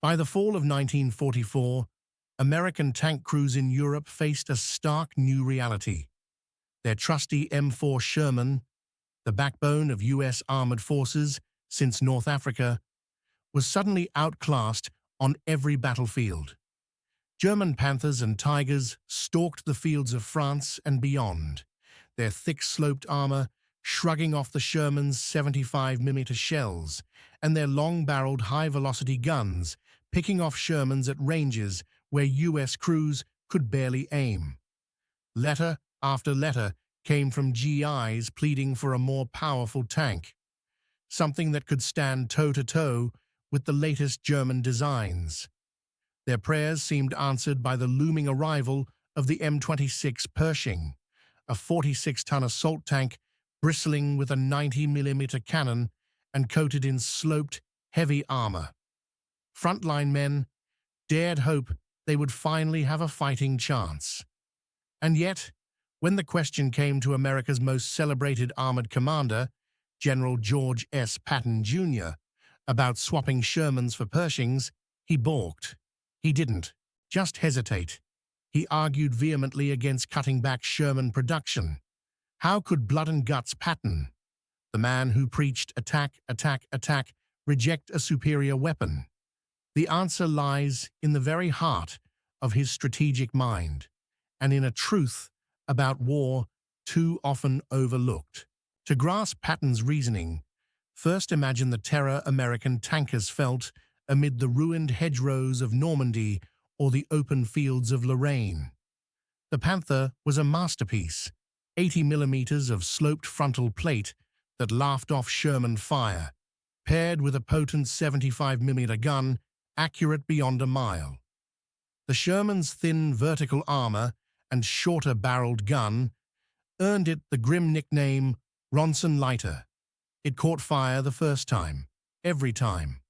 By the fall of 1944, American tank crews in Europe faced a stark new reality. Their trusty M4 Sherman, the backbone of U.S. armored forces since North Africa, was suddenly outclassed on every battlefield. German Panthers and Tigers stalked the fields of France and beyond, their thick-sloped armor shrugging off the Sherman's 75mm shells and their long-barreled high-velocity guns picking off Shermans at ranges where U.S. crews could barely aim. Letter after letter came from GIs pleading for a more powerful tank, something that could stand toe-to-toe with the latest German designs. Their prayers seemed answered by the looming arrival of the M26 Pershing, a 46-ton assault tank bristling with a 90mm cannon and coated in sloped, heavy armor. Frontline men dared hope they would finally have a fighting chance. And yet, when the question came to America's most celebrated armored commander, General George S. Patton, Jr., about swapping Shermans for Pershings, he balked. He didn't just hesitate. He argued vehemently against cutting back Sherman production. How could blood and guts Patton, the man who preached attack, attack, attack, reject a superior weapon? The answer lies in the very heart of his strategic mind, and in a truth about war too often overlooked. To grasp Patton's reasoning, first imagine the terror American tankers felt amid the ruined hedgerows of Normandy or the open fields of Lorraine. The Panther was a masterpiece, 80mm of sloped frontal plate that laughed off Sherman fire, paired with a potent 75mm gun accurate beyond a mile. The Sherman's thin vertical armor and shorter barreled gun earned it the grim nickname Ronson Lighter. It caught fire the first time, every time.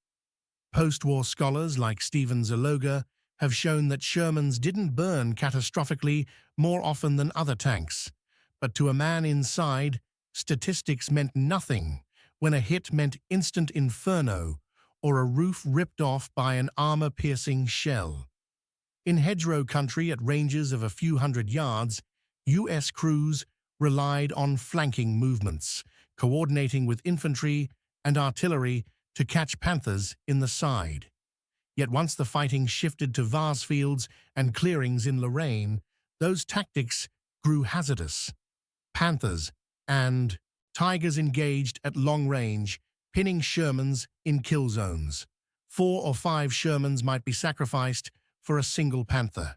Post-war scholars like Stephen Zaloga have shown that Shermans didn't burn catastrophically more often than other tanks, but to a man inside, statistics meant nothing when a hit meant instant inferno or a roof ripped off by an armor-piercing shell. In hedgerow country at ranges of a few hundred yards, U.S. crews relied on flanking movements, coordinating with infantry and artillery to catch Panthers in the side. Yet once the fighting shifted to vast fields and clearings in Lorraine, those tactics grew hazardous. Panthers and Tigers engaged at long range, pinning Shermans in kill zones. 4 or 5 Shermans might be sacrificed for a single Panther.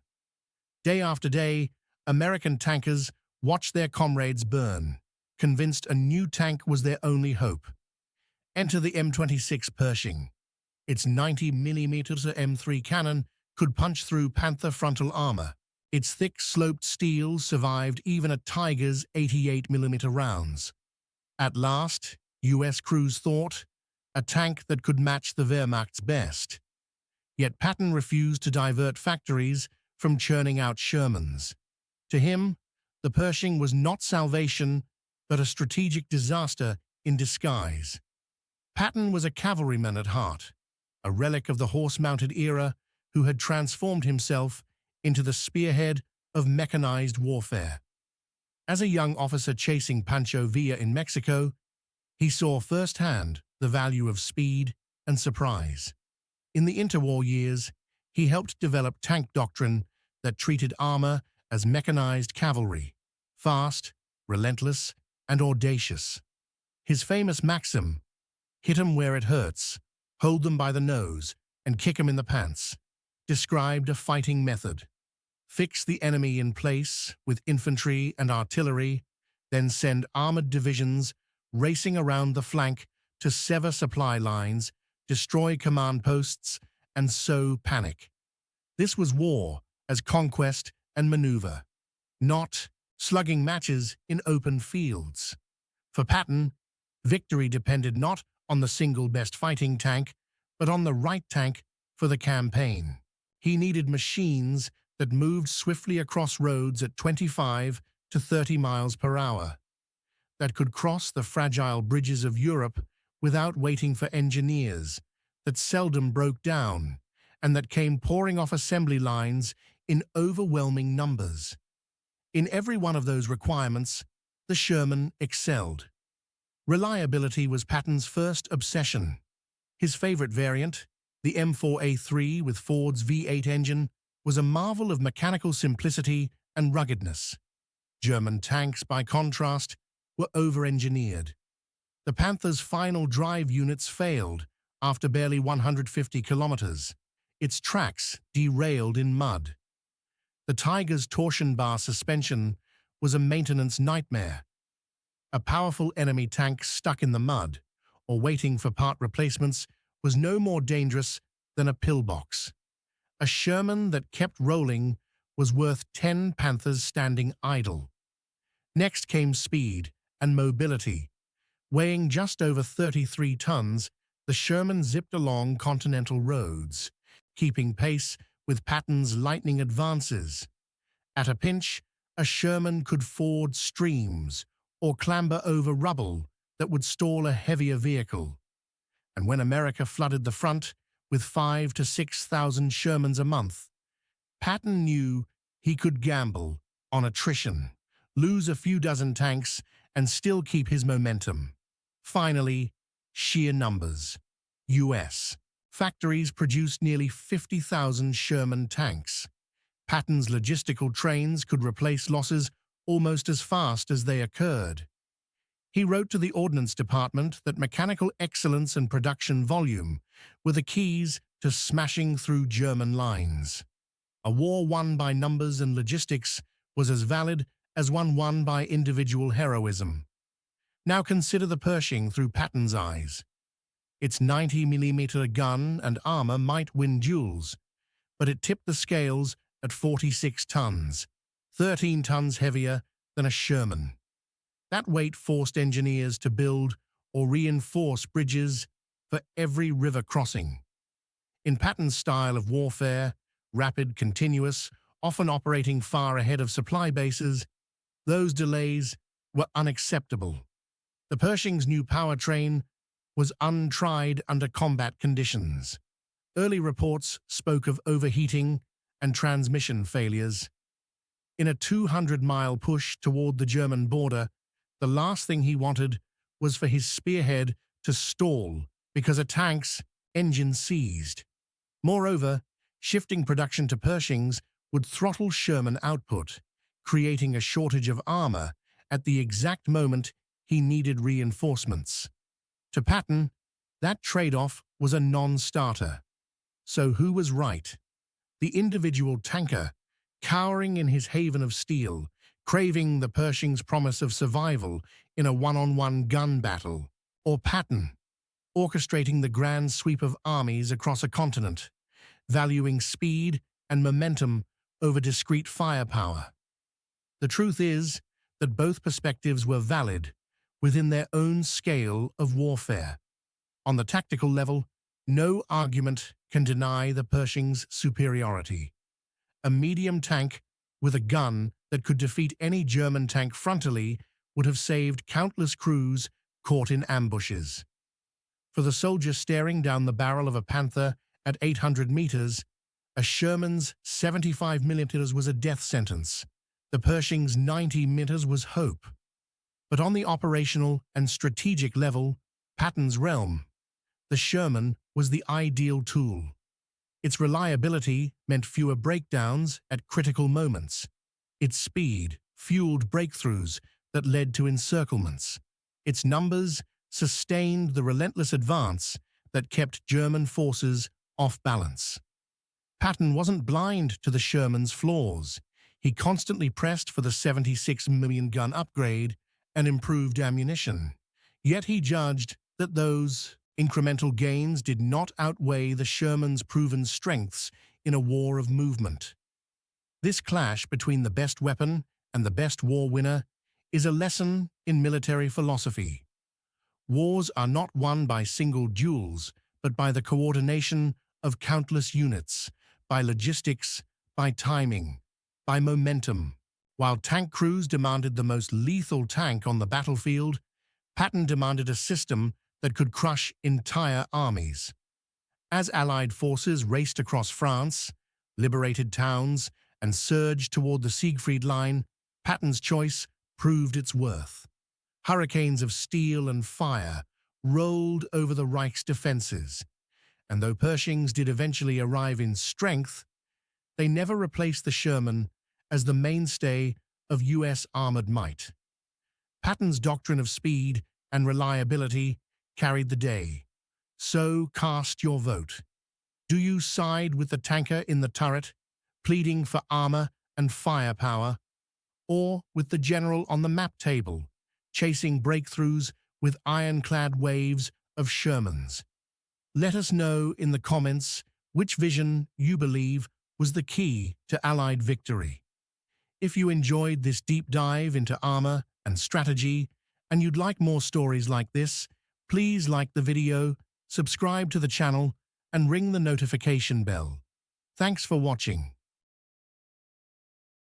Day after day, American tankers watched their comrades burn, convinced a new tank was their only hope. Enter the M26 Pershing. Its 90mm M3 cannon could punch through Panther frontal armor. Its thick, sloped steel survived even a Tiger's 88mm rounds. At last, U.S. crews thought, a tank that could match the Wehrmacht's best. Yet Patton refused to divert factories from churning out Shermans. To him, the Pershing was not salvation, but a strategic disaster in disguise. Patton was a cavalryman at heart, a relic of the horse-mounted era who had transformed himself into the spearhead of mechanized warfare. As a young officer chasing Pancho Villa in Mexico, he saw firsthand the value of speed and surprise. In the interwar years, he helped develop tank doctrine that treated armor as mechanized cavalry, fast, relentless, and audacious. His famous maxim, "Hit 'em where it hurts, hold them by the nose, and kick 'em in the pants," described a fighting method. Fix the enemy in place with infantry and artillery, then send armored divisions racing around the flank to sever supply lines, destroy command posts, and sow panic. This was war as conquest and maneuver, not slugging matches in open fields. For Patton, victory depended not on the single best fighting tank, but on the right tank for the campaign. He needed machines that moved swiftly across roads at 25 to 30 miles per hour, that could cross the fragile bridges of Europe without waiting for engineers, that seldom broke down, and that came pouring off assembly lines in overwhelming numbers. In every one of those requirements, the Sherman excelled. Reliability was Patton's first obsession. His favorite variant, the M4A3 with Ford's V8 engine, was a marvel of mechanical simplicity and ruggedness. German tanks, by contrast, were over-engineered. The Panther's final drive units failed after barely 150 kilometers. Its tracks derailed in mud. The Tiger's torsion bar suspension was a maintenance nightmare. A powerful enemy tank stuck in the mud or waiting for part replacements was no more dangerous than a pillbox. A Sherman that kept rolling was worth 10 Panthers standing idle. Next came speed and mobility. Weighing just over 33 tons, the Sherman zipped along continental roads, keeping pace with Patton's lightning advances. At a pinch, a Sherman could ford streams or clamber over rubble that would stall a heavier vehicle. And when America flooded the front with 5,000 to 6,000 Shermans a month, Patton knew he could gamble on attrition, lose a few dozen tanks, and still keep his momentum. Finally, sheer numbers. U.S. factories produced nearly 50,000 Sherman tanks. Patton's logistical trains could replace losses almost as fast as they occurred. He wrote to the Ordnance Department that mechanical excellence and production volume were the keys to smashing through German lines. A war won by numbers and logistics was as valid as one won by individual heroism. Now consider the Pershing through Patton's eyes. Its 90mm gun and armor might win duels, but it tipped the scales at 46 tons, 13 tons heavier than a Sherman. That weight forced engineers to build or reinforce bridges for every river crossing. In Patton's style of warfare, rapid, continuous, often operating far ahead of supply bases, those delays were unacceptable. The Pershing's new powertrain was untried under combat conditions. Early reports spoke of overheating and transmission failures. In a 200-mile push toward the German border, the last thing he wanted was for his spearhead to stall because a tank's engine seized. Moreover, shifting production to Pershings would throttle Sherman output, creating a shortage of armor at the exact moment he needed reinforcements. To Patton, that trade-off was a non-starter. So who was right? The individual tanker, cowering in his haven of steel, craving the Pershing's promise of survival in a one-on-one gun battle, or Patton, orchestrating the grand sweep of armies across a continent, valuing speed and momentum over discrete firepower? The truth is that both perspectives were valid within their own scale of warfare. On the tactical level, no argument can deny the Pershing's superiority. A medium tank with a gun that could defeat any German tank frontally would have saved countless crews caught in ambushes. For the soldier staring down the barrel of a Panther at 800 meters, a Sherman's 75 millimeters was a death sentence. The Pershing's 90 millimeters was hope. But on the operational and strategic level, Patton's realm, the Sherman was the ideal tool. Its reliability meant fewer breakdowns at critical moments. Its speed fueled breakthroughs that led to encirclements. Its numbers sustained the relentless advance that kept German forces off balance. Patton wasn't blind to the Sherman's flaws. He constantly pressed for the 76mm gun upgrade and improved ammunition. Yet he judged that those incremental gains did not outweigh the Sherman's proven strengths in a war of movement. This clash between the best weapon and the best war winner is a lesson in military philosophy. Wars are not won by single duels, but by the coordination of countless units, by logistics, by timing, by momentum. While tank crews demanded the most lethal tank on the battlefield, Patton demanded a system that could crush entire armies. As Allied forces raced across France, liberated towns, and surged toward the Siegfried Line, Patton's choice proved its worth. Hurricanes of steel and fire rolled over the Reich's defenses, and though Pershing's did eventually arrive in strength, they never replaced the Sherman as the mainstay of U.S. armored might. Patton's doctrine of speed and reliability carried the day. So cast your vote. Do you side with the tanker in the turret, pleading for armor and firepower, or with the general on the map table, chasing breakthroughs with ironclad waves of Shermans? Let us know in the comments which vision you believe was the key to Allied victory. If you enjoyed this deep dive into armor and strategy, and you'd like more stories like this, please like the video, subscribe to the channel, and ring the notification bell. Thanks for watching.